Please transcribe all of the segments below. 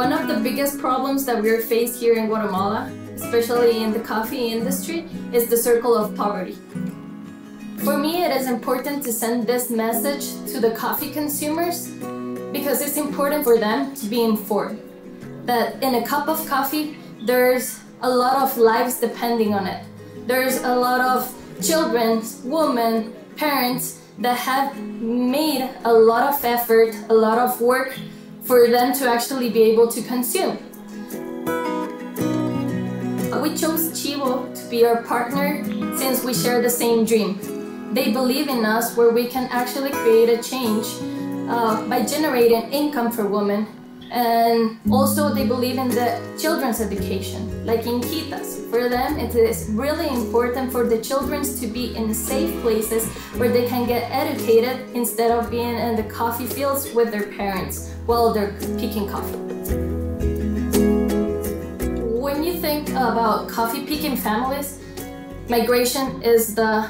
One of the biggest problems that we're faced here in Guatemala, especially in the coffee industry, is the circle of poverty. For me, it is important to send this message to the coffee consumers because it's important for them to be informed that in a cup of coffee, there's a lot of lives depending on it. There's a lot of children, women, parents that have made a lot of effort, a lot of work for them to actually be able to consume. We chose Tchibo to be our partner since we share the same dream. They believe in us where we can actually create a change by generating income for women. And also they believe in the children's education, like in quitas. For them, it is really important for the children to be in safe places where they can get educated instead of being in the coffee fields with their parents while they're picking coffee. When you think about coffee picking families, migration is the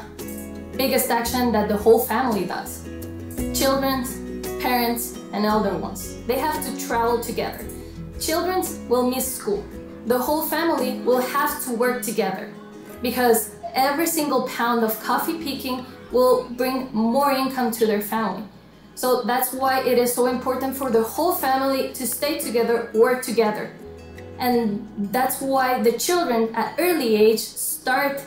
biggest action that the whole family does. Children, parents, and elder ones. They have to travel together. Children will miss school. The whole family will have to work together because every single pound of coffee picking will bring more income to their family. So that's why it is so important for the whole family to stay together, work together. And that's why the children at early age start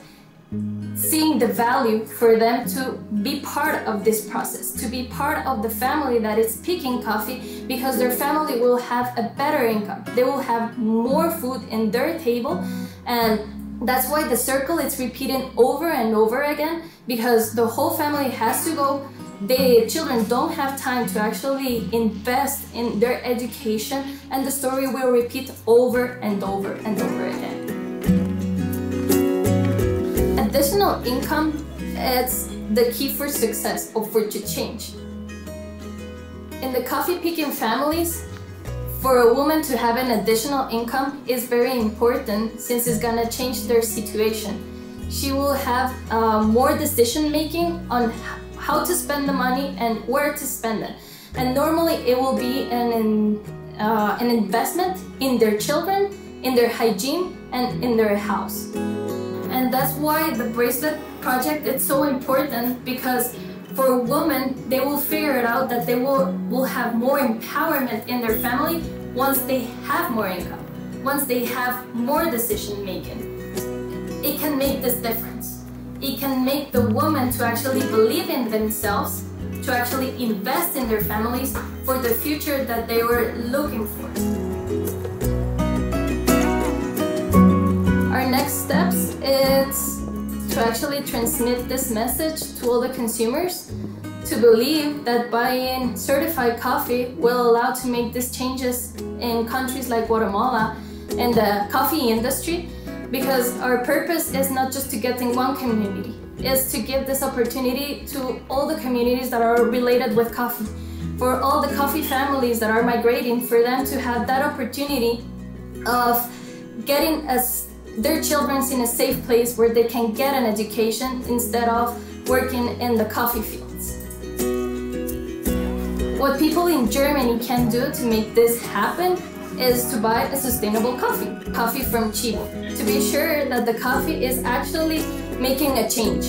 seeing the value for them to be part of this process, to be part of the family that is picking coffee, because their family will have a better income. They will have more food in their table, and that's why the circle is repeating over and over again, because the whole family has to go. The children don't have time to actually invest in their education, and the story will repeat over and over and over again. Additional income is the key for success or for change. In the coffee picking families, for a woman to have an additional income is very important since it's gonna change their situation. She will have more decision making on how to spend the money and where to spend it. And normally it will be an investment in their children, in their hygiene, and in their house. And that's why the bracelet project is so important, because for women, they will figure it out that they will have more empowerment in their family once they have more income, once they have more decision making. It can make this difference. It can make the woman to actually believe in themselves, to actually invest in their families for the future that they were looking for. Our next steps is to actually transmit this message to all the consumers, to believe that buying certified coffee will allow to make these changes in countries like Guatemala in the coffee industry, because our purpose is not just to get in one community, it's to give this opportunity to all the communities that are related with coffee, for all the coffee families that are migrating, for them to have that opportunity of getting their children in a safe place where they can get an education instead of working in the coffee fields. What people in Germany can do to make this happen is to buy a sustainable coffee from Tchibo, to be sure that the coffee is actually making a change.